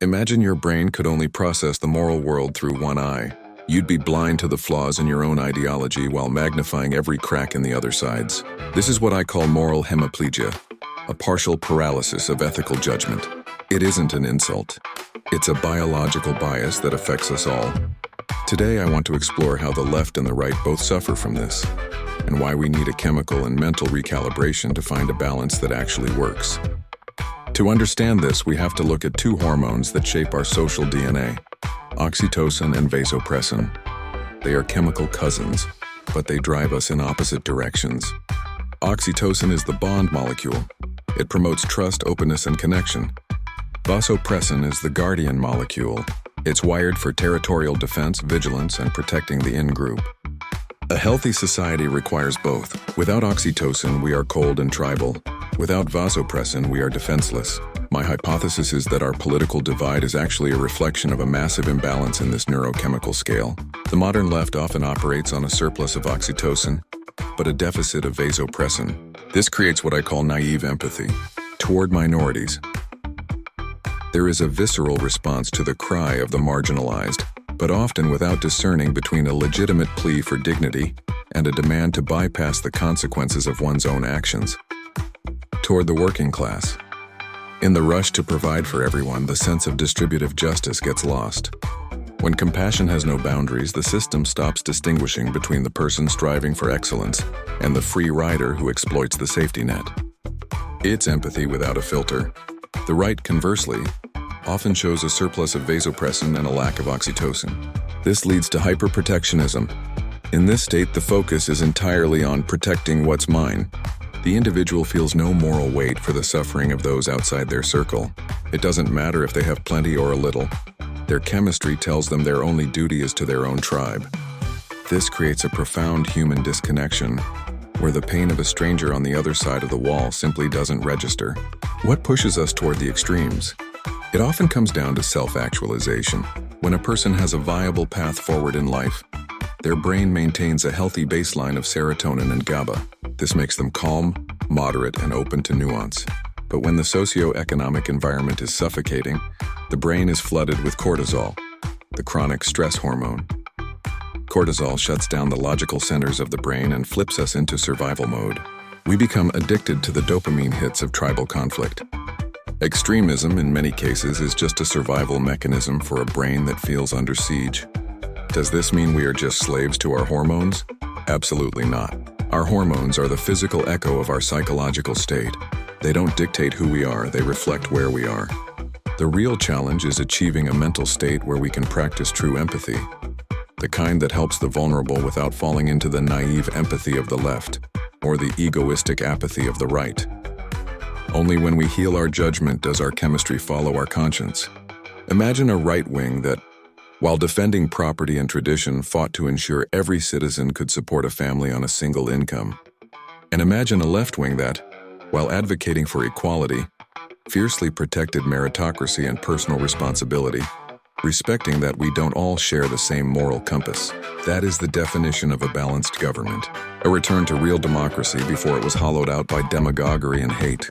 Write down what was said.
Imagine your brain could only process the moral world through one eye. You'd be blind to the flaws in your own ideology while magnifying every crack in the other side's. This is what I call moral hemiplegia, a partial paralysis of ethical judgment. It isn't an insult. It's a biological bias that affects us all. Today, I want to explore how the left and the right both suffer from this, and why we need a chemical and mental recalibration to find a balance that actually works. To understand this, we have to look at two hormones that shape our social DNA: oxytocin and vasopressin. They are chemical cousins, but they drive us in opposite directions. Oxytocin is the bond molecule. It promotes trust, openness, and connection. Vasopressin is the guardian molecule. It's wired for territorial defense, vigilance, and protecting the in-group. A healthy society requires both. Without oxytocin, we are cold and tribal. Without vasopressin, we are defenseless. My hypothesis is that our political divide is actually a reflection of a massive imbalance in this neurochemical scale. The modern left often operates on a surplus of oxytocin, but a deficit of vasopressin. This creates what I call naive empathy toward minorities. There is a visceral response to the cry of the marginalized, but often without discerning between a legitimate plea for dignity and a demand to bypass the consequences of one's own actions. Toward the working class. In the rush to provide for everyone, the sense of distributive justice gets lost. When compassion has no boundaries, the system stops distinguishing between the person striving for excellence and the free rider who exploits the safety net. It's empathy without a filter. The right, conversely, often shows a surplus of vasopressin and a lack of oxytocin. This leads to hyperprotectionism. In this state, the focus is entirely on protecting what's mine. The individual feels no moral weight for the suffering of those outside their circle. It doesn't matter if they have plenty or a little. Their chemistry tells them their only duty is to their own tribe. This creates a profound human disconnection, where the pain of a stranger on the other side of the wall simply doesn't register. What pushes us toward the extremes? It often comes down to self-actualization. When a person has a viable path forward in life, their brain maintains a healthy baseline of serotonin and GABA. This makes them calm, moderate, and open to nuance. But when the socio-economic environment is suffocating, the brain is flooded with cortisol, the chronic stress hormone. Cortisol shuts down the logical centers of the brain and flips us into survival mode. We become addicted to the dopamine hits of tribal conflict. Extremism, in many cases, is just a survival mechanism for a brain that feels under siege. Does this mean we are just slaves to our hormones? Absolutely not. Our hormones are the physical echo of our psychological state. They don't dictate who we are, they reflect where we are. The real challenge is achieving a mental state where we can practice true empathy, the kind that helps the vulnerable without falling into the naive empathy of the left or the egoistic apathy of the right. Only when we heal our judgment does our chemistry follow our conscience. Imagine a right wing that, while defending property and tradition, fought to ensure every citizen could support a family on a single income. And imagine a left wing that, while advocating for equality, fiercely protected meritocracy and personal responsibility, respecting that we don't all share the same moral compass. That is the definition of a balanced government. A return to real democracy before it was hollowed out by demagoguery and hate.